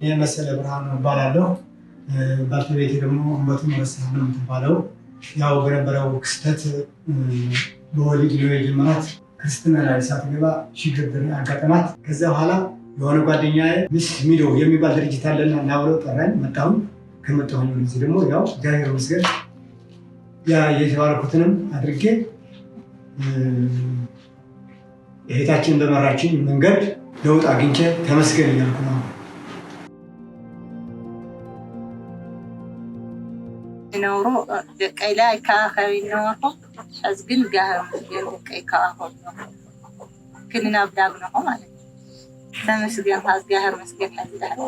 የመሰለ ብርሃኑ እባላለሁ። ባለቤቴ ደግሞ እመቱ መረሳት ነው የምትባለው። ያው በነበረው ክስተት በወሊድ ነው የጀመራት። ክርስትና ላይ ሳትገባ ችግር አጋጠማት። ከዛ በኋላ የሆነ ጓደኛዬ ሚስ ሚዶ የሚባል ድርጅት አለና ና ብሎ ጠራኝ። መጣሁ። ከመጣሁኝ ወደዚህ ደግሞ ያው እግዚአብሔር ይመስገን ያ የተባረኩትንም አድርጌ እህታችን በመራችን መንገድ ለውጥ አግኝቼ ተመስገን እያልኩ ነው። ይኖሩ ደቀይ ላይ ካኸው ይኖሩ አዝግን ጋር ደቀይ ካኸው ክልና ብዳግ ነው ማለት ተመስገን ሀዝ ጋር መስገን ያዝዳል